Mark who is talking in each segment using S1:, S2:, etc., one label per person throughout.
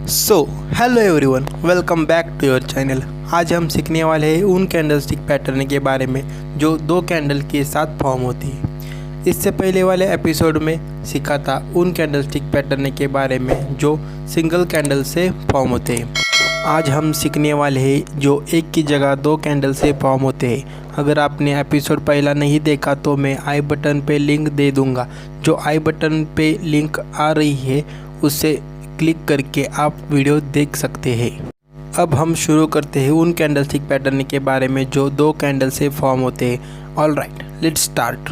S1: So hello everyone, welcome back to your channel. आज हम सीखने वाले हैं उन कैंडलस्टिक पैटर्न के बारे में जो दो कैंडल के साथ फॉर्म होती है। इससे पहले वाले एपिसोड में सीखा था उन कैंडलस्टिक पैटर्न के बारे में जो सिंगल कैंडल से फॉर्म होते हैं। आज हम सीखने वाले हैं जो एक की जगह दो कैंडल से फॉर्म होते हैं। अगर आपने एपिसोड पहला नहीं देखा तो मैं आई बटन पे लिंक दे दूंगा। जो आई बटन पे लिंक आ रही है उससे क्लिक करके आप वीडियो देख सकते हैं। अब हम शुरू करते हैं उन कैंडलस्टिक पैटर्न के बारे में जो दो कैंडल से फॉर्म होते हैं। All right, let's start.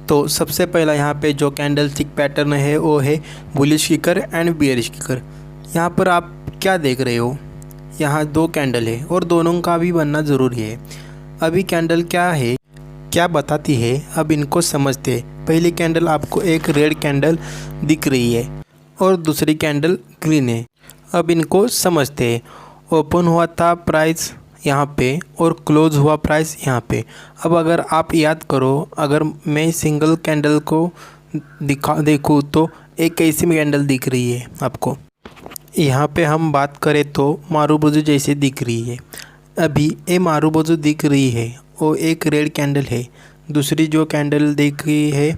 S1: तो सबसे पहला यहाँ पे जो कैंडलस्टिक पैटर्न है वो है bullish kicker and bearish kicker. यहाँ पर आप क्या देख रहे हो, यहाँ दो कैंडल है और दोनों का भी बनना ज़रूरी है। अभी कैंडल क्या है, क्या बताती है, अब इनको समझते हैं। पहली कैंडल आपको एक रेड कैंडल दिख रही है और दूसरी कैंडल ग्रीन है। अब इनको समझते हैं। ओपन हुआ था प्राइस यहाँ पे और क्लोज हुआ प्राइस यहाँ पे। अब अगर आप याद करो, अगर मैं सिंगल कैंडल को देखूँ तो एक कैसी कैंडल दिख रही है आपको। यहाँ पे हम बात करें तो मारूबुजू जैसे दिख रही है। अभी ये मारूबुजू दिख रही है, वो एक रेड कैंडल है। दूसरी जो कैंडल दिख रही है,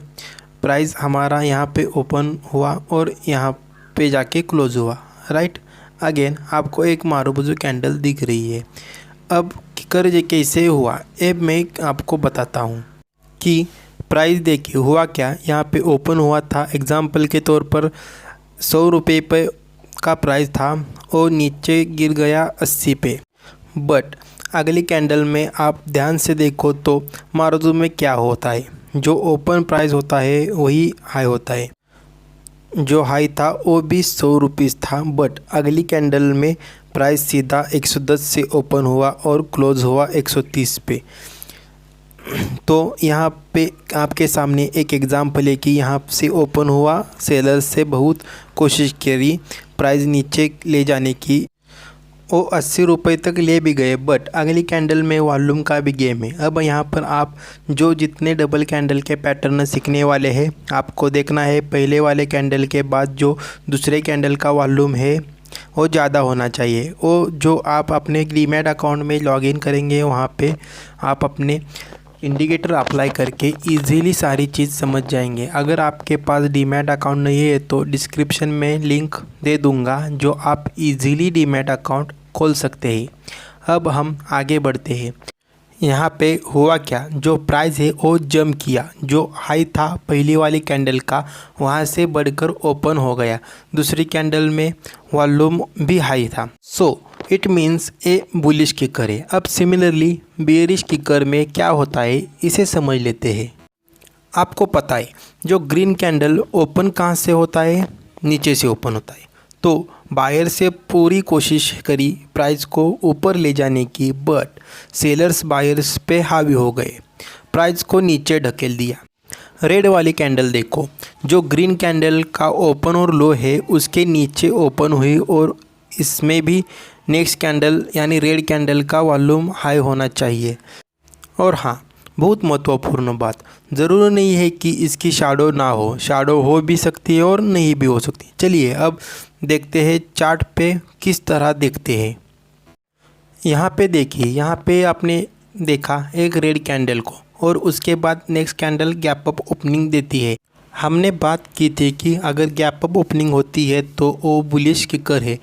S1: प्राइस हमारा यहाँ पे ओपन हुआ और यहाँ पे जाके क्लोज हुआ। राइट, अगेन आपको एक मारूबुजू कैंडल दिख रही है। अब किकर ये कैसे हुआ, ये मैं आपको बताता हूँ कि प्राइस देखिए हुआ क्या। यहाँ पे ओपन हुआ था, एग्जाम्पल के तौर पर 100 रुपये पे का प्राइस था और नीचे गिर गया 80 पे। बट अगली कैंडल में आप ध्यान से देखो तो मारूबुजू में क्या होता है, जो ओपन प्राइस होता है वही हाई होता है। जो हाई था वो भी 100 रुपीज़ था, बट अगली कैंडल में प्राइस सीधा 110 से ओपन हुआ और क्लोज हुआ 130 पे। तो यहाँ पे आपके सामने एक एग्जांपल है कि यहाँ से ओपन हुआ, सेलर्स से बहुत कोशिश करी प्राइस नीचे ले जाने की, वो 80 रुपये तक ले भी गए, बट अगली कैंडल में वॉल्यूम का भी गेम है। अब यहाँ पर आप जो जितने डबल कैंडल के पैटर्न सीखने वाले हैं, आपको देखना है पहले वाले कैंडल के बाद जो दूसरे कैंडल का वॉल्यूम है वो ज़्यादा होना चाहिए। वो जो आप अपने डीमैट अकाउंट में लॉगिन करेंगे वहाँ पे आप अपने इंडिकेटर अप्लाई करके इजीली सारी चीज़ समझ जाएंगे। अगर आपके पास डीमैट अकाउंट नहीं है तो डिस्क्रिप्शन में लिंक दे दूँगा जो आप इजीली डीमैट अकाउंट खोल सकते हैं। अब हम आगे बढ़ते हैं। यहाँ पे हुआ क्या, जो प्राइस है वो जंप किया। जो हाई था पहली वाली कैंडल का, वहाँ से बढ़कर ओपन हो गया। दूसरी कैंडल में वॉल्यूम भी हाई था, so it means A bullish kicker है। अब सिमिलरली बेयरिश किकर में क्या होता है इसे समझ लेते हैं। आपको पता है जो ग्रीन कैंडल ओपन कहाँ से होता है, नीचे से ओपन होता है। तो बायर से पूरी कोशिश करी प्राइस को ऊपर ले जाने की, बट सेलर्स बायर्स पे हावी हो गए, प्राइस को नीचे ढकेल दिया। रेड वाली कैंडल देखो, जो ग्रीन कैंडल का ओपन और लो है उसके नीचे ओपन हुई और इसमें भी नेक्स्ट कैंडल यानी रेड कैंडल का वॉल्यूम हाई होना चाहिए। और हाँ, बहुत महत्वपूर्ण बात, ज़रूरी नहीं है कि इसकी शैडो ना हो, शैडो हो भी सकती है और नहीं भी हो सकती। चलिए अब देखते हैं चार्ट पे किस तरह देखते हैं। यहाँ पे देखिए, यहाँ पे आपने देखा एक रेड कैंडल को और उसके बाद next candle gap up opening देती है। हमने बात की थी कि अगर गैप अप ओपनिंग होती है तो वो बुलिश किकर है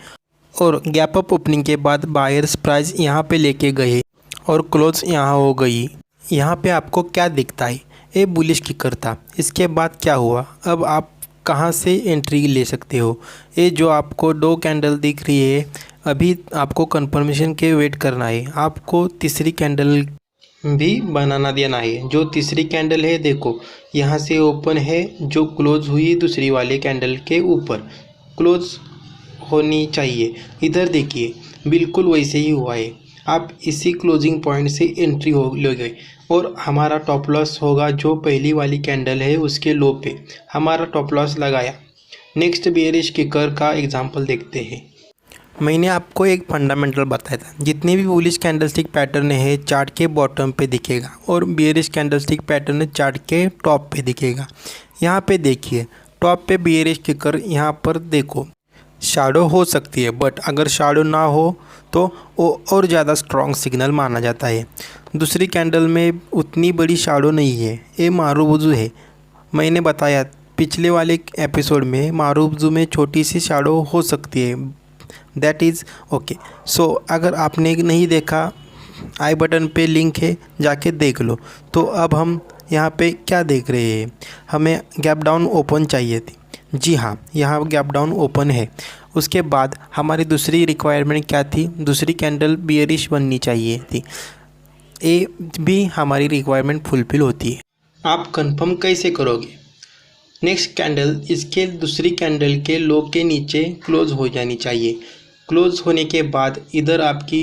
S1: और गैप अप ओपनिंग के बाद बायर्स प्राइस यहाँ पे लेके गए और क्लोज यहाँ हो गई। यहाँ पे आपको क्या दिखता है, ये बुलिश किकर था। इसके बाद क्या हुआ, अब आप कहाँ से एंट्री ले सकते हो। ये जो आपको दो कैंडल दिख रही है, अभी आपको कंफर्मेशन के वेट करना है। आपको तीसरी कैंडल भी बनाना देना है। जो तीसरी कैंडल है देखो, यहाँ से ओपन है, जो क्लोज हुई दूसरी वाले कैंडल के ऊपर क्लोज होनी चाहिए। इधर देखिए बिल्कुल वैसे ही हुआ है। आप इसी क्लोजिंग पॉइंट से एंट्री हो ले गए और हमारा टॉप लॉस होगा जो पहली वाली कैंडल है उसके लो पे हमारा टॉप लॉस लगाया। नेक्स्ट बेयरिश किकर का एग्जांपल देखते हैं। मैंने आपको एक फंडामेंटल बताया था, जितने भी बुलिश कैंडलस्टिक पैटर्न है चार्ट के बॉटम पे दिखेगा और बेयरिश कैंडलस्टिक पैटर्न चार्ट के टॉप पे दिखेगा। यहाँ पे देखिए टॉप पे बेयरिश किकर, यहाँ पर देखो शैडो हो सकती है, बट अगर शैडो ना हो तो वो और ज़्यादा स्ट्रॉन्ग सिग्नल माना जाता है। दूसरी कैंडल में उतनी बड़ी शैडो नहीं है, ये मारूबुजू है। मैंने बताया पिछले वाले एपिसोड में मारूबुजू में छोटी सी शैडो हो सकती है, दैट इज़ ओके। सो अगर आपने नहीं देखा, आई बटन पे लिंक है, जाके देख लो। तो अब हम यहाँ पे क्या देख रहे हैं, हमें गैप डाउन ओपन चाहिए थी। जी हाँ, यहाँ गैप डाउन ओपन है। उसके बाद हमारी दूसरी रिक्वायरमेंट क्या थी, दूसरी कैंडल बियरिश बननी चाहिए थी। ये भी हमारी रिक्वायरमेंट फुलफिल होती है। आप कंफर्म कैसे करोगे? नेक्स्ट कैंडल इसके दूसरी कैंडल के लो के नीचे क्लोज हो जानी चाहिए। क्लोज होने के बाद इधर आपकी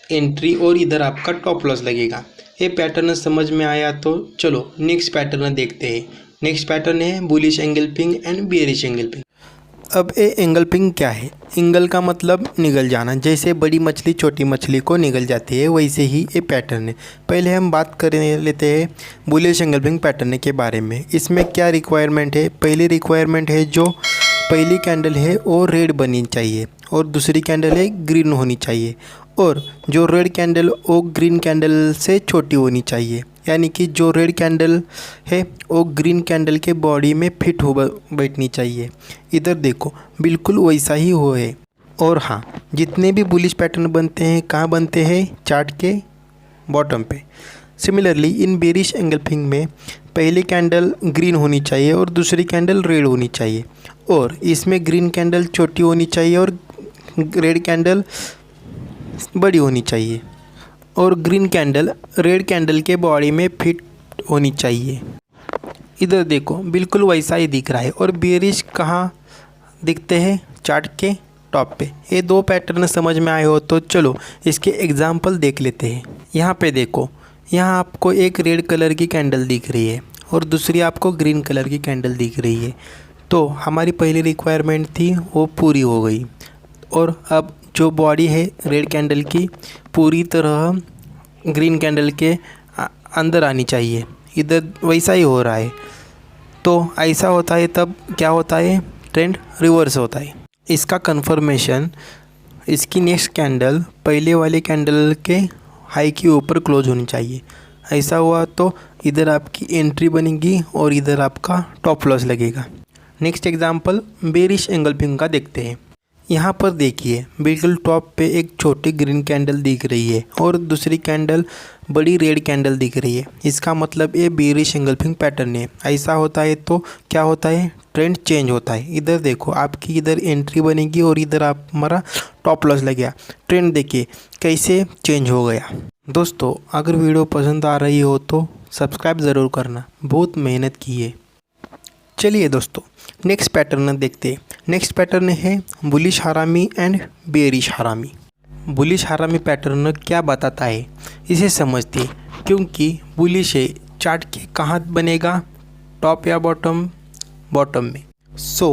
S1: एंट्री और इधर आपका टॉप लॉस लगेगा। ये पैटर्न समझ में आया तो चलो नेक्स्ट पैटर्न देखते हैं। नेक्स्ट पैटर्न है bullish engulfing and bearish engulfing. अब ये एंगल्फिंग क्या है? एंगल का मतलब निगल जाना, जैसे बड़ी मछली छोटी मछली को निगल जाती है, वैसे ही ये पैटर्न है। पहले हम बात कर लेते हैं बुलिश एंगल्फिंग पैटर्न के बारे में। इसमें क्या रिक्वायरमेंट है? पहली रिक्वायरमेंट है जो पहली कैंडल है वो रेड बननी चाहिए और दूसरी कैंडल है ग्रीन होनी चाहिए, और जो रेड कैंडल वो ग्रीन कैंडल से छोटी होनी चाहिए। यानी कि जो रेड कैंडल है वो ग्रीन कैंडल के बॉडी में फिट हो बैठनी चाहिए। इधर देखो बिल्कुल वैसा ही हो है। और हाँ, जितने भी बुलिश पैटर्न बनते हैं कहाँ बनते हैं? चार्ट के बॉटम पे। सिमिलरली इन बेरिश एंगल्फिंग में पहली कैंडल ग्रीन होनी चाहिए और दूसरी कैंडल रेड होनी चाहिए, और इसमें ग्रीन कैंडल छोटी होनी चाहिए और रेड कैंडल बड़ी होनी चाहिए, और ग्रीन कैंडल रेड कैंडल के बॉडी में फिट होनी चाहिए। इधर देखो बिल्कुल वैसा ही दिख रहा है। और बेरिश कहाँ दिखते हैं? चार्ट के टॉप पे। ये दो पैटर्न समझ में आए हो तो चलो इसके एग्जाम्पल देख लेते हैं। यहाँ पे देखो, यहाँ आपको एक रेड कलर की कैंडल दिख रही है और दूसरी आपको ग्रीन कलर की कैंडल दिख रही है। तो हमारी पहली रिक्वायरमेंट थी वो पूरी हो गई, और अब जो बॉडी है रेड कैंडल की पूरी तरह ग्रीन कैंडल के अंदर आनी चाहिए। इधर वैसा ही हो रहा है। तो ऐसा होता है तब क्या होता है? ट्रेंड रिवर्स होता है। इसका कंफर्मेशन, इसकी नेक्स्ट कैंडल पहले वाले कैंडल के हाई के ऊपर क्लोज होनी चाहिए। ऐसा हुआ तो इधर आपकी एंट्री बनेगी और इधर आपका टॉप लॉस लगेगा। नेक्स्ट एग्जांपल बेरिश एंगल्फिंग का देखते हैं। यहाँ पर देखिए बिल्कुल टॉप पे एक छोटी ग्रीन कैंडल दिख रही है और दूसरी कैंडल बड़ी रेड कैंडल दिख रही है। इसका मतलब ये बेरिश एंगल्फिंग पैटर्न है। ऐसा होता है तो क्या होता है? ट्रेंड चेंज होता है। इधर देखो आपकी इधर एंट्री बनेगी और इधर आप हमारा टॉप लॉस लग गया। ट्रेंड देखिए कैसे चेंज हो गया। दोस्तों अगर वीडियो पसंद आ रही हो तो सब्सक्राइब ज़रूर करना, बहुत मेहनत की है। चलिए दोस्तों नेक्स्ट पैटर्न देखते हैं। नेक्स्ट पैटर्न है बुलिश हरामी एंड बेरिश हरामी। बुलिश हरामी पैटर्न क्या बताता है इसे समझते हैं, क्योंकि बुलिश है चार्ट के कहाँ बनेगा? टॉप या बॉटम? बॉटम में। सो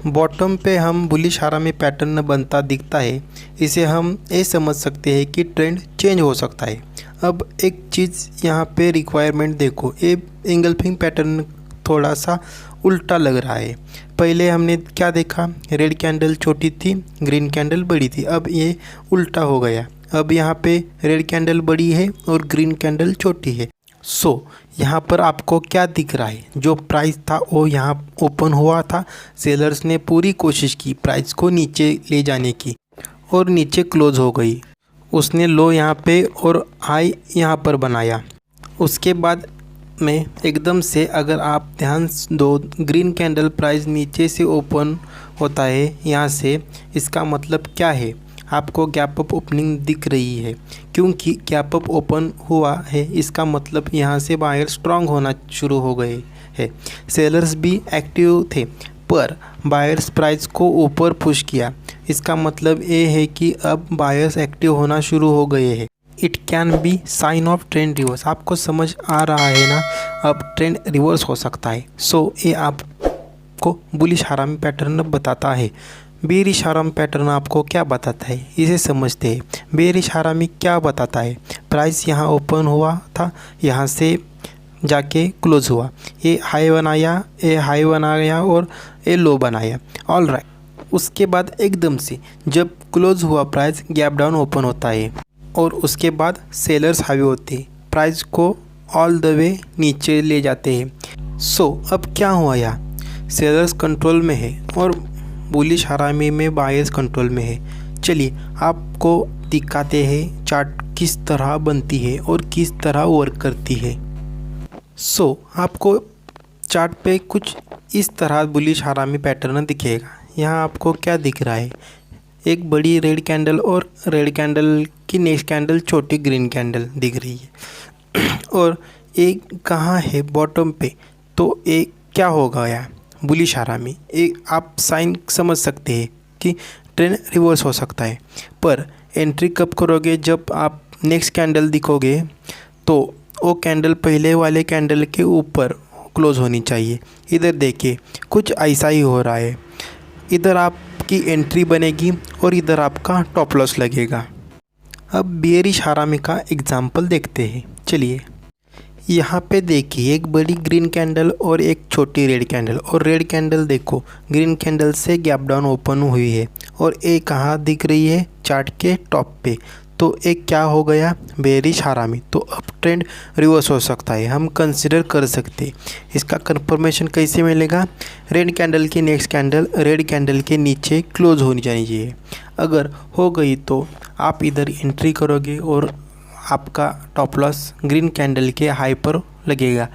S1: बॉटम पे हम बुलिश हरामी पैटर्न बनता दिखता है, इसे हम ये समझ सकते हैं कि ट्रेंड चेंज हो सकता है। अब एक चीज़ यहाँ पे रिक्वायरमेंट देखो, ये एंगल्फिंग पैटर्न थोड़ा सा उल्टा लग रहा है। पहले हमने क्या देखा? रेड कैंडल छोटी थी, ग्रीन कैंडल बड़ी थी। अब ये उल्टा हो गया। अब यहाँ पे रेड कैंडल बड़ी है और ग्रीन कैंडल छोटी है। सो यहाँ पर आपको क्या दिख रहा है? जो प्राइस था वो यहाँ ओपन हुआ था। सेलर्स ने पूरी कोशिश की प्राइस को नीचे ले जाने की और नीचे क्लोज हो गई। उसने लो यहाँ पे और हाई यहाँ पर बनाया। उसके बाद में एकदम से अगर आप ध्यान दो, ग्रीन कैंडल प्राइस नीचे से ओपन होता है यहाँ से। इसका मतलब क्या है? आपको गैप अप ओपनिंग दिख रही है, क्योंकि गैप अप ओपन हुआ है इसका मतलब यहाँ से बायर स्ट्रांग होना शुरू हो गए हैं। सेलर्स भी एक्टिव थे पर बायर्स प्राइस को ऊपर पुश किया। इसका मतलब ये है कि अब बायर्स एक्टिव होना शुरू हो गए हैं। It can be sign of trend reverse. आपको समझ आ रहा है ना? अब ट्रेंड रिवर्स हो सकता है। सो ये आपको बुलिश हरामी पैटर्न बताता है। बेरिश हरामी पैटर्न आपको क्या बताता है इसे समझते हैं। बेरिश हरामी क्या बताता है? प्राइस यहाँ ओपन हुआ था, यहाँ से जाके क्लोज हुआ, ये हाई बनाया, ये हाई बनाया और ये लो बनाया। ऑल राइट, उसके बाद एकदम से जब क्लोज हुआ प्राइस गैप डाउन ओपन होता है और उसके बाद सेलर्स हावी होते हैं, प्राइस को ऑल द वे नीचे ले जाते हैं। सो अब क्या हुआ यहाँ, सेलर्स कंट्रोल में है और बुलिश हरामी में बायर्स कंट्रोल में है। चलिए आपको दिखाते हैं चार्ट किस तरह बनती है और किस तरह वर्क करती है। सो आपको चार्ट पे कुछ इस तरह बुलिश हरामी पैटर्न दिखेगा। यहाँ आपको क्या दिख रहा है, एक बड़ी रेड कैंडल और रेड कैंडल की नेक्स्ट कैंडल छोटी ग्रीन कैंडल दिख रही है और एक कहाँ है बॉटम पे, तो एक क्या होगा यार बुलिश हरामी। एक आप साइन समझ सकते हैं कि ट्रेंड रिवर्स हो सकता है, पर एंट्री कब करोगे, जब आप नेक्स्ट कैंडल दिखोगे तो वो कैंडल पहले वाले कैंडल के ऊपर क्लोज होनी चाहिए। इधर देखिए कुछ ऐसा ही हो रहा है, इधर आपकी एंट्री बनेगी और इधर आपका टॉप लॉस लगेगा। अब बेयरिश हरामी का एग्जांपल देखते हैं। चलिए यहाँ पे देखिए एक बड़ी ग्रीन कैंडल और एक छोटी रेड कैंडल, और रेड कैंडल देखो ग्रीन कैंडल से गैप डाउन ओपन हुई है और एक कहाँ दिख रही है चार्ट के टॉप पे, तो एक क्या हो गया बेयरिश हरामी। तो अब ट्रेंड रिवर्स हो सकता है, हम कंसिडर कर सकते हैं। इसका कंफर्मेशन कैसे मिलेगा, रेड कैंडल की नेक्स्ट कैंडल रेड कैंडल के नीचे क्लोज होनी चाहिए। अगर हो गई तो आप इधर एंट्री करोगे और आपका टॉप लॉस ग्रीन कैंडल के हाई पर लगेगा।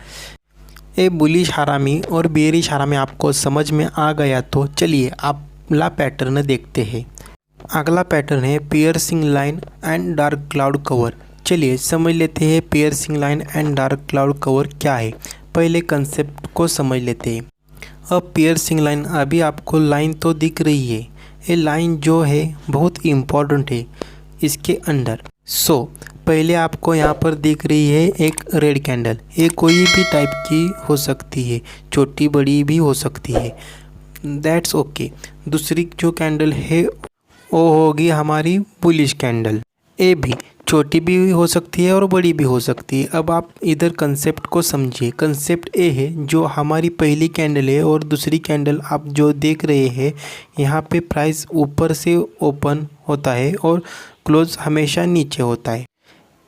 S1: ये बुलिश हरामी और बेयरिश हरामी आपको समझ में आ गया तो चलिए अगला पैटर्न देखते हैं। अगला पैटर्न है piercing line and dark cloud cover. चलिए समझ लेते हैं piercing line and dark cloud cover क्या है। पहले कंसेप्ट को समझ लेते हैं। अब पियर्सिंग लाइन, अभी आपको लाइन तो दिख रही है, ये लाइन जो है बहुत इम्पॉर्टेंट है इसके अंदर। सो पहले आपको यहाँ पर दिख रही है एक रेड कैंडल, ये कोई भी टाइप की हो सकती है, छोटी बड़ी भी हो सकती है, दैट्स ओके। दूसरी जो कैंडल है वो होगी हमारी बुलिश कैंडल, ये भी छोटी भी हो सकती है और बड़ी भी हो सकती है। अब आप इधर कंसेप्ट को समझिए। कंसेप्ट ये है, जो हमारी पहली कैंडल है और दूसरी कैंडल आप जो देख रहे हैं, यहाँ पे प्राइस ऊपर से ओपन होता है और क्लोज हमेशा नीचे होता है।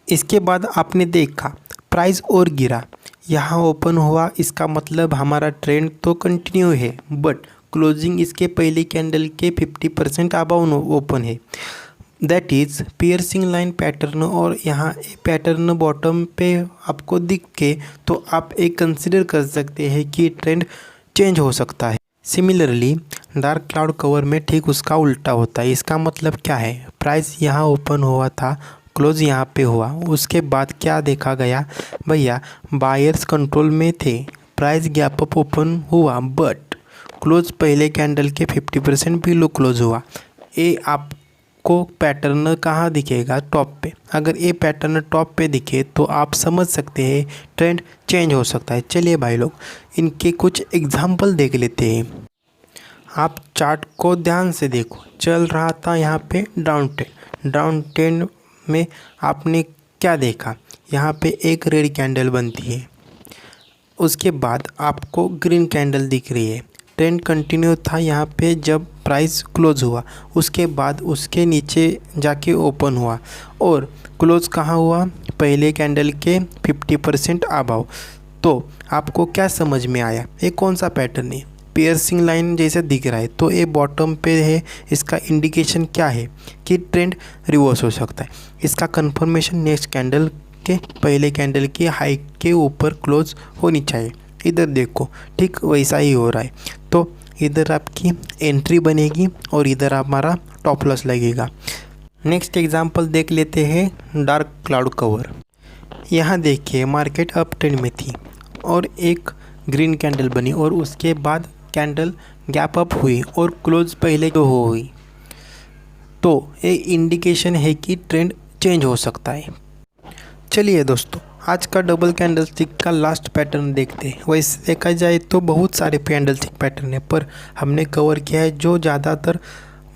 S1: इसके बाद आपने देखा प्राइस और गिरा, यहाँ ओपन हुआ, इसका मतलब हमारा ट्रेंड तो कंटिन्यू है, बट क्लोजिंग इसके पहले कैंडल के 50% अबाउट ओपन है, that is piercing line pattern. और यहाँ पैटर्न बॉटम पे आपको दिख के तो आप एक कंसिडर कर सकते हैं कि ट्रेंड चेंज हो सकता है। सिमिलरली डार्क क्लाउड कवर में ठीक उसका उल्टा होता है। इसका मतलब क्या है, प्राइस यहाँ ओपन हुआ था, क्लोज यहाँ पे हुआ, उसके बाद क्या देखा गया भैया, बायर्स कंट्रोल में थे, प्राइस गैप अप ओपन हुआ बट क्लोज पहले कैंडल के 50% बिलो क्लोज हुआ। ये आपको पैटर्न कहाँ दिखेगा, टॉप पे। अगर ये पैटर्न टॉप पे दिखे तो आप समझ सकते हैं ट्रेंड चेंज हो सकता है। चलिए भाई लोग इनके कुछ एग्जांपल देख लेते हैं। आप चार्ट को ध्यान से देखो, चल रहा था यहाँ पे डाउन ट्रेंड में आपने क्या देखा, यहाँ पे एक रेड कैंडल बनती है, उसके बाद आपको ग्रीन कैंडल दिख रही है, ट्रेंड कंटिन्यू था यहाँ पे जब प्राइस क्लोज हुआ, उसके बाद उसके नीचे जाके ओपन हुआ और क्लोज कहाँ हुआ, पहले कैंडल के 50% अबाव। तो आपको क्या समझ में आया, ये कौन सा पैटर्न है, पियर्सिंग लाइन जैसे दिख रहा है, तो ये बॉटम पे है, इसका इंडिकेशन क्या है कि ट्रेंड रिवर्स हो सकता है। इसका कंफर्मेशन नेक्स्ट कैंडल के पहले कैंडल की हाई के ऊपर क्लोज होनी चाहिए। इधर देखो ठीक वैसा ही हो रहा है, तो इधर आपकी एंट्री बनेगी और इधर हमारा टॉप लॉस लगेगा। नेक्स्ट एग्जांपल देख लेते हैं डार्क क्लाउड कवर। यहाँ देखिए मार्केट अप ट्रेंड में थी और एक ग्रीन कैंडल बनी और उसके बाद कैंडल गैप अप हुई और क्लोज पहले को हुई, तो ये इंडिकेशन है कि ट्रेंड चेंज हो सकता है। चलिए दोस्तों आज का डबल कैंडल स्टिक का लास्ट पैटर्न देखते हैं। वैसे देखा जाए तो बहुत सारे कैंडल स्टिक पैटर्न है, पर हमने कवर किया है जो ज़्यादातर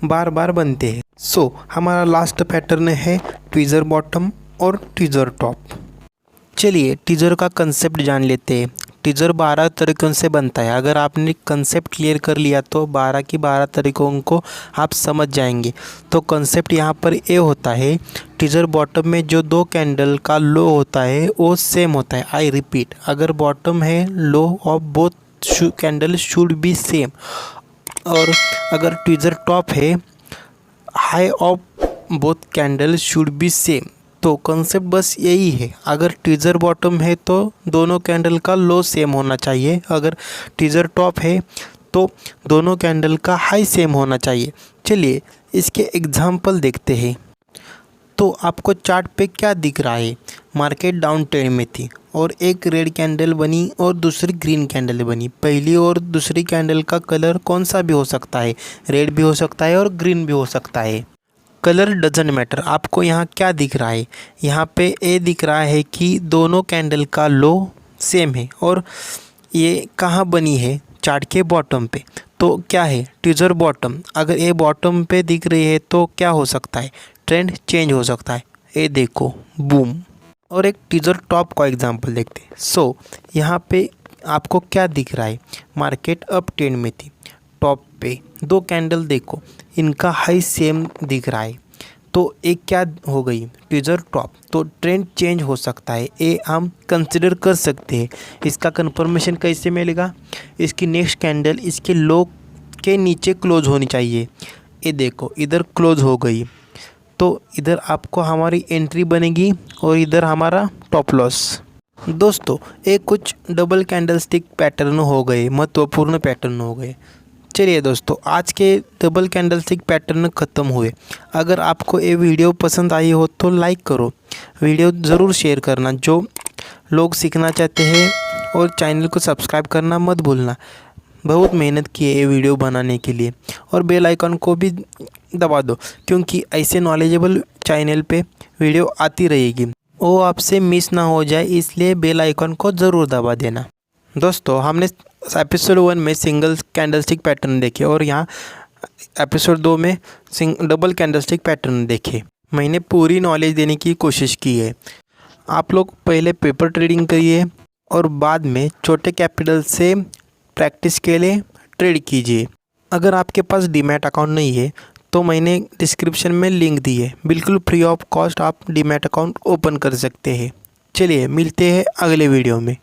S1: बार बार बनते हैं। सो हमारा लास्ट पैटर्न है ट्वीज़र बॉटम और ट्वीज़र टॉप। चलिए ट्वीज़र का कंसेप्ट जान लेते हैं। टीजर 12 तरीकों से बनता है। अगर आपने कंसेप्ट क्लियर कर लिया तो 12 की 12 तरीकों को आप समझ जाएंगे। तो कंसेप्ट यहाँ पर ये होता है, टीजर बॉटम में जो दो कैंडल का लो होता है वो सेम होता है। आई रिपीट, अगर बॉटम है low of both candle should be same. और अगर टीजर टॉप है high of both candle should be same. तो कंसेप्ट बस यही है, अगर टीजर बॉटम है तो दोनों कैंडल का लो सेम होना चाहिए, अगर टीजर टॉप है तो दोनों कैंडल का हाई सेम होना चाहिए। चलिए इसके एग्जाम्पल देखते हैं। तो आपको चार्ट पे क्या दिख रहा है, मार्केट डाउन ट्रेंड में थी और एक रेड कैंडल बनी और दूसरी ग्रीन कैंडल बनी। पहली और दूसरी कैंडल का कलर कौन सा भी हो सकता है, रेड भी हो सकता है और ग्रीन भी हो सकता है। Colour doesn't matter. आपको यहाँ क्या दिख रहा है, यहाँ पे ये दिख रहा है कि दोनों कैंडल का लो सेम है और ये कहाँ बनी है, चार्ट के बॉटम पे। तो क्या है, टीजर बॉटम। अगर ये बॉटम पे दिख रही है तो क्या हो सकता है, ट्रेंड चेंज हो सकता है। ये देखो बूम। और एक टीजर टॉप का एग्जांपल देखते हैं। सो यहाँ पे आपको क्या दिख रहा है, मार्केट अप ट्रेंड में थी, टॉप पे दो कैंडल देखो, इनका हाई सेम दिख रहा है। तो एक क्या हो गई, टीजर टॉप। तो ट्रेंड चेंज हो सकता है, ये हम कंसिडर कर सकते हैं। इसका कंफर्मेशन कैसे मिलेगा, इसकी नेक्स्ट कैंडल इसके लो के नीचे क्लोज होनी चाहिए। ये देखो इधर क्लोज हो गई, तो इधर आपको हमारी एंट्री बनेगी और इधर हमारा टॉप लॉस। दोस्तों ये कुछ डबल कैंडलस्टिक पैटर्न हो गए, महत्वपूर्ण पैटर्न हो गए। चलिए दोस्तों, आज के डबल कैंडलस्टिक पैटर्न ख़त्म हुए। अगर आपको ये वीडियो पसंद आई हो तो लाइक करो, वीडियो ज़रूर शेयर करना जो लोग सीखना चाहते हैं, और चैनल को सब्सक्राइब करना मत भूलना। बहुत मेहनत की है ये वीडियो बनाने के लिए, और बेल आइकन को भी दबा दो क्योंकि ऐसे नॉलेजेबल चैनल पे वीडियो आती रहेगी, वो आपसे मिस ना हो जाए, इसलिए बेल आइकन को ज़रूर दबा देना। दोस्तों हमने एपिसोड 1 में सिंगल कैंडलस्टिक पैटर्न देखे और यहाँ एपिसोड 2 में डबल कैंडलस्टिक पैटर्न देखे। मैंने पूरी नॉलेज देने की कोशिश की है। आप लोग पहले पेपर ट्रेडिंग करिए और बाद में छोटे कैपिटल से प्रैक्टिस के लिए ट्रेड कीजिए। अगर आपके पास डीमैट अकाउंट नहीं है तो मैंने डिस्क्रिप्शन में लिंक दी है, बिल्कुल फ्री ऑफ कॉस्ट आप डीमैट अकाउंट ओपन कर सकते हैं। चलिए मिलते हैं अगले वीडियो में।